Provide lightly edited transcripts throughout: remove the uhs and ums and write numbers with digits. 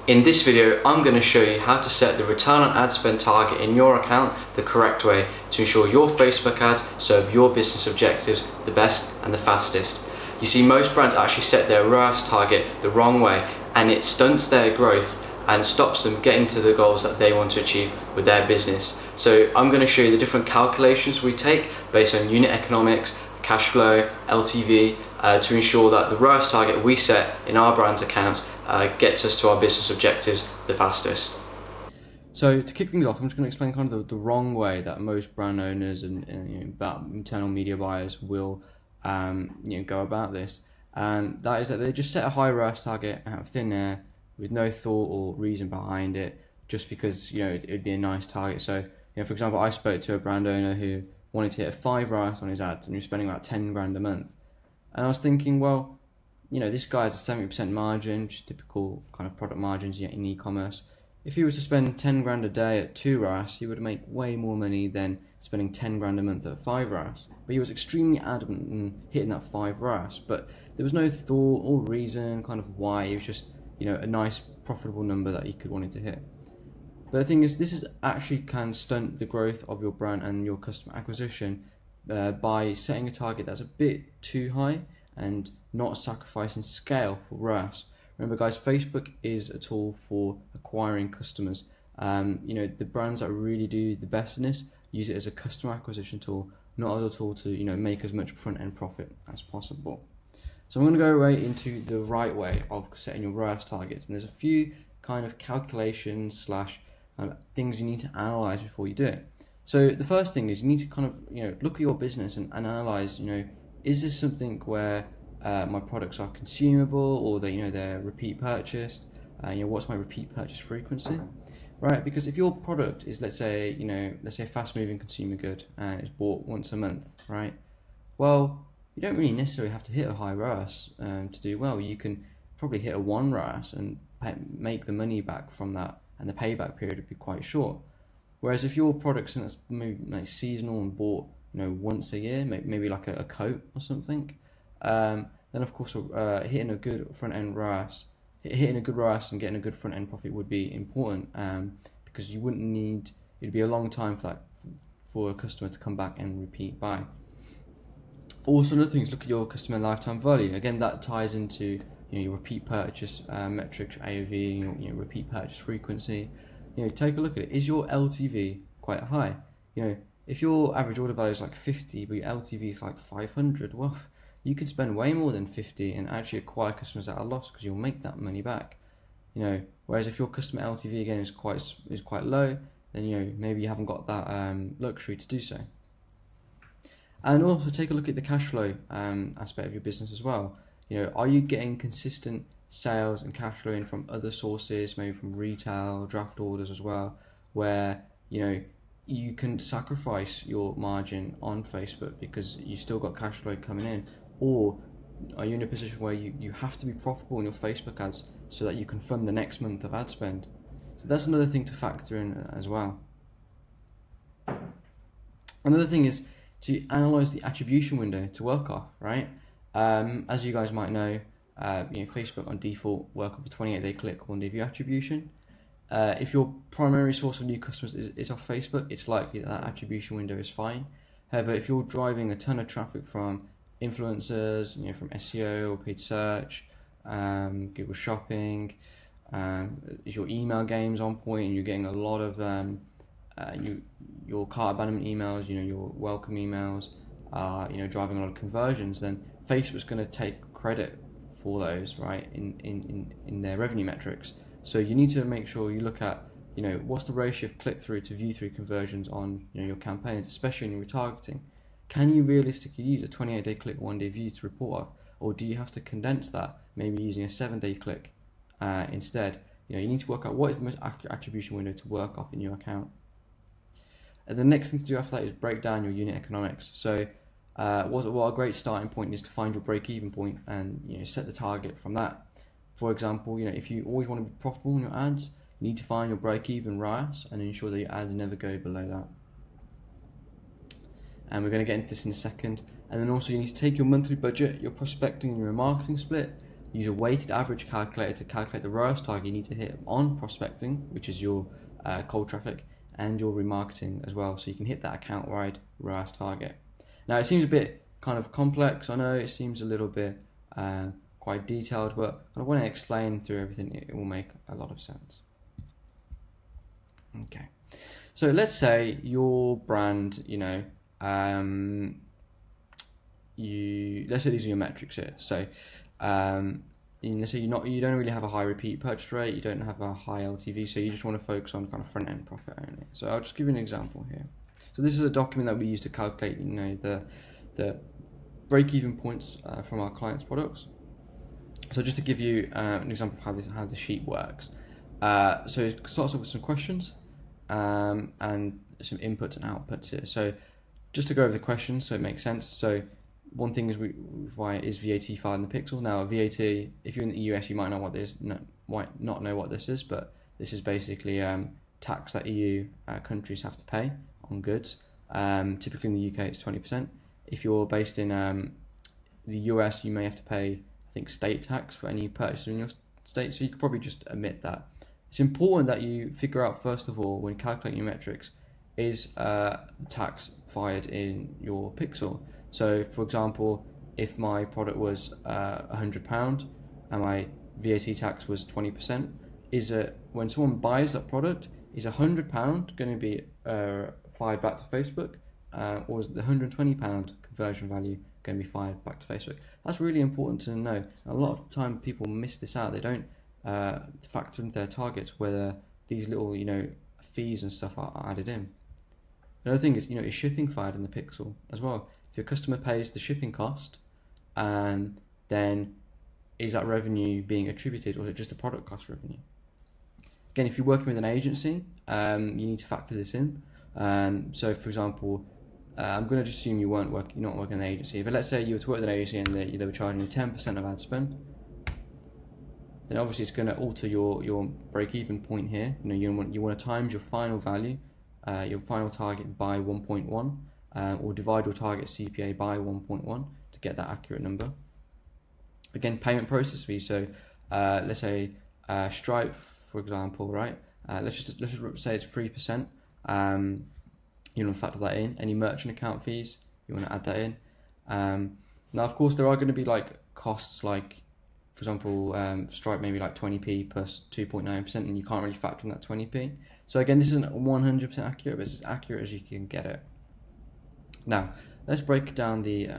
In this video, I'm going to show you how to set the return on ad spend target in your account the correct way to ensure your Facebook ads serve your business objectives the best and the fastest. You see, most brands actually set their ROAS target the wrong way, and it stunts their growth and stops them getting to the goals that they want to achieve with their business. So I'm going to show you the different calculations we take based on unit economics, cash flow, LTV, to ensure that the ROAS target we set in our brand's accounts gets us to our business objectives the fastest. So to kick things off, I'm just going to explain kind of the wrong way that most brand owners and internal media buyers will go about this, and that is that they just set a high ROAS target out of thin air with no thought or reason behind it, just because it would be a nice target. So for example, I spoke to a brand owner who wanted to hit a 5 ROAS on his ads, and he was spending about 10 grand a month. And I was thinking, well, this guy has a 70% margin, which is typical kind of product margins in e-commerce. If he was to spend 10 grand a day at 2 ROAS, he would make way more money than spending 10 grand a month at 5 ROAS. But he was extremely adamant in hitting that 5 ROAS. But there was no thought or reason kind of why. It was just, a nice profitable number that he could wanted to hit. But the thing is, this actually can stunt the growth of your brand and your customer acquisition by setting a target that's a bit too high and not sacrificing scale for ROAS. Remember guys, Facebook is a tool for acquiring customers. The brands that really do the best in this use it as a customer acquisition tool, not as a tool to make as much front end profit as possible. So I'm going to go right into the right way of setting your ROAS targets, and there's a few kind of calculations / things you need to analyze before you do it. So the first thing is you need to kind of look at your business and analyze, is this something where my products are consumable, or they're repeat purchased? What's my repeat purchase frequency, right? Because if your product is, let's say a fast moving consumer good and it's bought once a month, right? Well, you don't really necessarily have to hit a high ROAS to do well. You can probably hit a 1 ROAS and make the money back from that, and the payback period would be quite short. Whereas if your product's something that's maybe like seasonal and bought once a year, maybe like a coat or something, then of course hitting a good front end ROAS, hitting a good ROAS and getting a good front end profit would be important, because you wouldn't need, it'd be a long time for a customer to come back and repeat buy. Also, another thing is look at your customer lifetime value. Again, that ties into your repeat purchase metrics, AOV, repeat purchase frequency. Take a look at it. Is your LTV quite high? If your average order value is like 50, but your LTV is like 500, well, you can spend way more than 50 and actually acquire customers at a loss, because you'll make that money back. Whereas if your customer LTV again is quite low, then maybe you haven't got that luxury to do so. And also take a look at the cash flow aspect of your business as well. Are you getting consistent sales and cash flow in from other sources, maybe from retail, draft orders as well, where you can sacrifice your margin on Facebook because you still got cash flow coming in? Or are you in a position where you have to be profitable in your Facebook ads so that you can fund the next month of ad spend? So that's another thing to factor in as well. Another thing is to analyze the attribution window to work off, right? As you guys might know, Facebook on default work off a 28-day click, 1-day view attribution. If your primary source of new customers is off Facebook, it's likely that attribution window is fine. However, if you're driving a ton of traffic from influencers, from SEO or paid search, Google Shopping, if your email game's on point and you're getting a lot of your cart abandonment emails, your welcome emails, driving a lot of conversions, then Facebook's going to take credit for those, right, in their revenue metrics. So you need to make sure you look at, what's the ratio of click-through to view-through conversions on your campaigns, especially in your retargeting. Can you realistically use a 28-day click, 1-day view to report off, or do you have to condense that, maybe using a 7-day click instead? You need to work out what is the most accurate attribution window to work off in your account. And the next thing to do after that is break down your unit economics. So what a great starting point is to find your break-even point and set the target from that. For example, if you always want to be profitable in your ads, you need to find your break-even ROAS and ensure that your ads never go below that. And we're going to get into this in a second. And then also you need to take your monthly budget, your prospecting and your marketing split. use a weighted average calculator to calculate the ROAS target you need to hit on prospecting, which is your cold traffic, and your remarketing as well, so you can hit that account-wide ROAS target. Now, it seems a bit kind of complex. I know it seems a little bit quite detailed, but I want to explain through everything. It will make a lot of sense. Okay, so let's say your brand, let's say these are your metrics here. So let's say you don't really have a high repeat purchase rate, you don't have a high LTV, so you just want to focus on kind of front end profit only. So I'll just give you an example here. So this is a document that we use to calculate, the break-even points from our clients' products. So just to give you an example of how the sheet works. So it starts off with some questions and some inputs and outputs here. So just to go over the questions so it makes sense. So one thing is why is VAT filed in the pixel? Now VAT, if you're in the US, you might know what this might not know what this is, but this is basically tax that EU countries have to pay on goods. Typically in the UK it's 20%. If you're based in the US, you may have to pay, I think, state tax for any purchase in your state, so you could probably just omit that. It's important that you figure out, first of all, when calculating your metrics, is the tax fired in your pixel. So, for example, if my product was £100 and my VAT tax was 20%, is it, when someone buys that product, is £100 going to be fired back to Facebook, or is the £120 conversion value going to be fired back to Facebook? That's really important to know. A lot of the time people miss this out. They don't factor into their targets whether these little fees and stuff are added in. Another thing is is shipping fired in the pixel as well. If your customer pays the shipping cost, then is that revenue being attributed, or is it just a product cost revenue? Again, if you're working with an agency, you need to factor this in. So, for example, I'm going to just assume you're not working in an agency, but let's say you were to work with an agency and they were charging you 10% of ad spend. Then obviously it's going to alter your break-even point here. You want to times your final value, your final target by 1.1, or divide your target CPA by 1.1 to get that accurate number. Again, payment process fee. So let's say Stripe, for example, right? Let's just say it's 3%. You want to factor that in. Any merchant account fees, you want to add that in. Now, of course, there are going to be costs like, for example, Stripe maybe 20p plus 2.9%, and you can't really factor in that 20p. So again, this isn't 100% accurate, but it's as accurate as you can get it. Now, let's break down the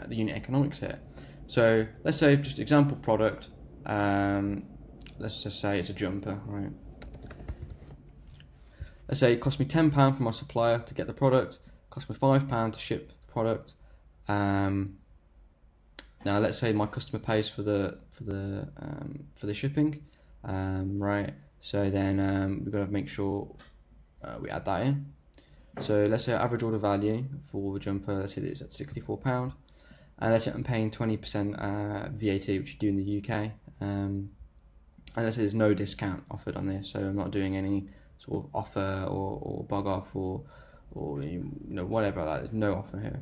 unit economics here. So let's say, just example product, let's just say it's a jumper, right? Let's say it cost me £10 from my supplier to get the product, cost me £5 to ship the product. Now let's say my customer pays for the shipping, right? So then we've got to make sure we add that in. So let's say our average order value for the jumper, let's say it's at £64, and let's say I'm paying 20% VAT, which you do in the UK, and let's say there's no discount offered on this, so I'm not doing any sort of offer or bug off or whatever like that. There's no offer here.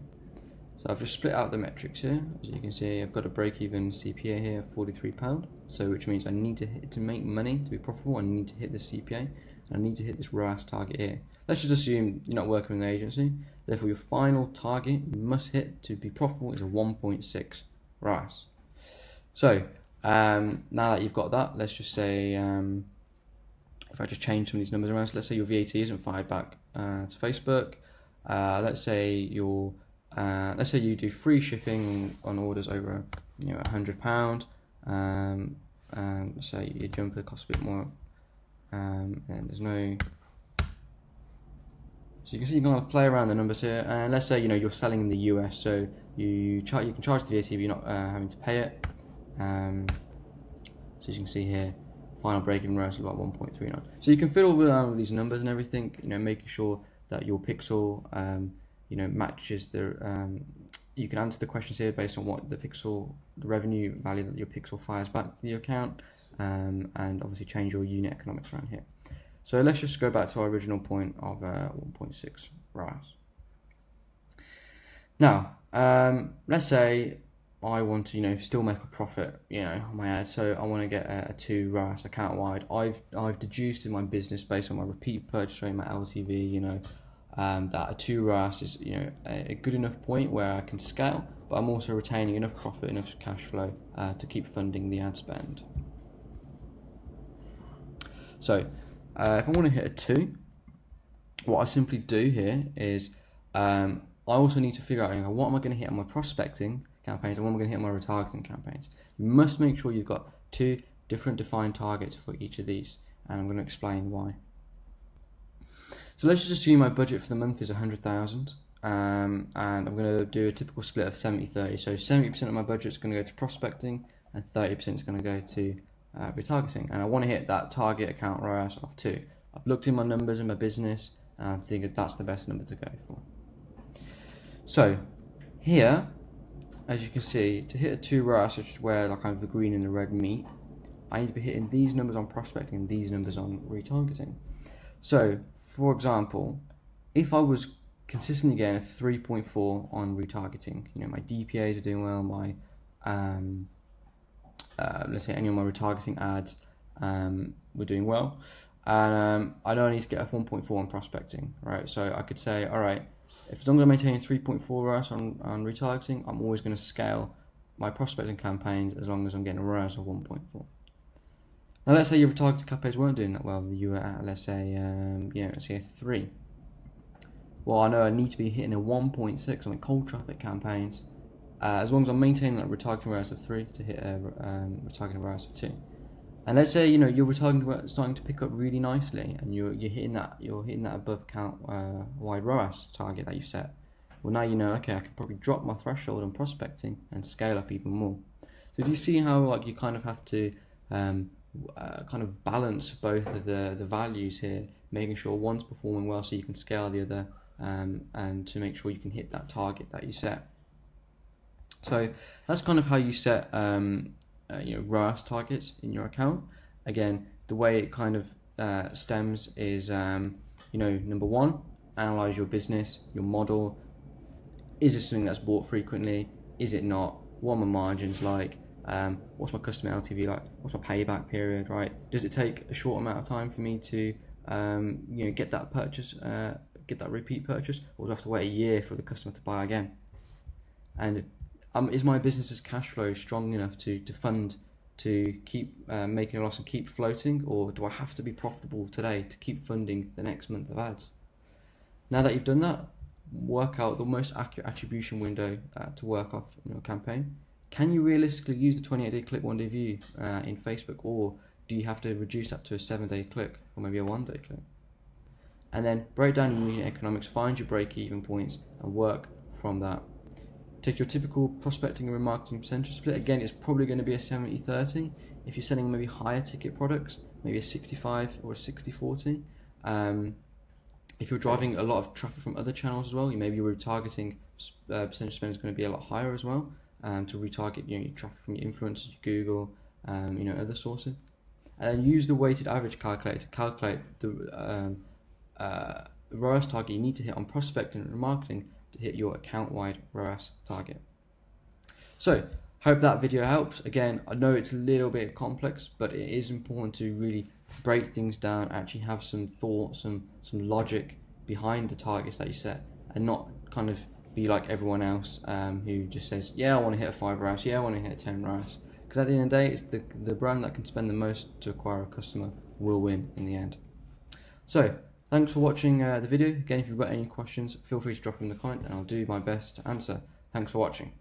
So I've just split out the metrics here. As you can see, I've got a break-even CPA here of £43. So which means I need to make money to be profitable. I need to hit this CPA, and I need to hit this ROAS target here. Let's just assume you're not working with an agency. Therefore, your final target you must hit to be profitable is a 1.6 ROAS. So now that you've got that, let's just say if I just change some of these numbers around, so let's say your VAT isn't fired back to Facebook. Let's say you do free shipping on orders over £100. So your jumper costs a bit more, and there's no. So you can see you can kind of play around the numbers here. And let's say you're selling in the US, so you can charge the VAT, but you're not having to pay it. So as you can see here, final break-even ROAS is about 1.39. So you can fiddle with these numbers and everything, making sure that your pixel, matches the. You can answer the questions here based on what the revenue value that your pixel fires back to the account, and obviously change your unit economics around here. So let's just go back to our original point of 1.6 ROAS. Now, let's say I want to, still make a profit, on my ad. So I want to get a 2 ROAS account wide. I've deduced in my business based on my repeat purchase rate, my LTV, that a 2 ROAS is, a good enough point where I can scale, but I'm also retaining enough profit, enough cash flow to keep funding the ad spend. So if I want to hit a 2, what I simply do here is I also need to figure out what am I going to hit on my prospecting campaigns and what am I going to hit on my retargeting campaigns. You must make sure you've got 2 different defined targets for each of these, and I'm going to explain why. So let's just assume my budget for the month is 100,000, and I'm going to do a typical split of 70-30. So 70% of my budget is going to go to prospecting and 30% is going to go to retargeting, and I want to hit that target account ROAS of 2. I've looked in my numbers in my business and I think that that's the best number to go for. So here, as you can see, to hit a 2 ROAS, which is where kind of the green and the red meet, I need to be hitting these numbers on prospecting and these numbers on retargeting. So for example, if I was consistently getting a 3.4 on retargeting, my DPAs are doing well, my let's say any of my retargeting ads were doing well, and I know I need to get a 1.4 on prospecting, right? So I could say, all right, if I'm going to maintain a 3.4 ROAS on retargeting, I'm always going to scale my prospecting campaigns as long as I'm getting a ROAS of 1.4. Now let's say your retargeting campaigns weren't doing that well, you were at, let's say a 3. Well, I know I need to be hitting a 1.6 on the cold traffic campaigns, as long as I'm maintaining that retargeting ROAS of 3 to hit a retargeting ROAS of 2. And let's say your retargeting is starting to pick up really nicely, and you're hitting that above count wide ROAS target that you've set. Well, now okay, I can probably drop my threshold on prospecting and scale up even more. So do you see how you kind of have to kind of balance both of the values here, making sure one's performing well so you can scale the other, and to make sure you can hit that target that you set. So that's kind of how you set ROAS targets in your account. Again, the way it kind of stems is number 1, analyze your business, your model. Is it something that's bought frequently? Is it not? What are my margins like? What's my customer LTV like? What's my payback period, right? Does it take a short amount of time for me to get that purchase, get that repeat purchase, or do I have to wait a year for the customer to buy again? And is my business's cash flow strong enough to fund to keep making a loss and keep floating, or do I have to be profitable today to keep funding the next month of ads? Now that you've done that, work out the most accurate attribution window to work off in your campaign. Can you realistically use the 28-day click, 1-day view in Facebook, or do you have to reduce that to a 7-day click or maybe a 1-day click? And then break down your unit economics, find your break-even points, and work from that. Take your typical prospecting and remarketing percentage split. Again, it's probably going to be a 70-30. If you're selling maybe higher ticket products, maybe a 65 or a 60-40. If you're driving a lot of traffic from other channels as well, maybe your retargeting percentage spend is going to be a lot higher as well, to retarget your traffic from your influencers, Google, other sources. And then use the weighted average calculator to calculate the ROAS target you need to hit on prospecting and remarketing to hit your account-wide ROAS target. So, hope that video helps. Again, I know it's a little bit complex, but it is important to really break things down, actually have some thought, some logic behind the targets that you set, and not kind of be like everyone else who just says, yeah, I want to hit a 5 ROAS, yeah, I want to hit a 10 ROAS. Because at the end of the day, it's the brand that can spend the most to acquire a customer will win in the end. So, thanks for watching the video. Again, if you've got any questions, feel free to drop them in the comment and I'll do my best to answer. Thanks for watching.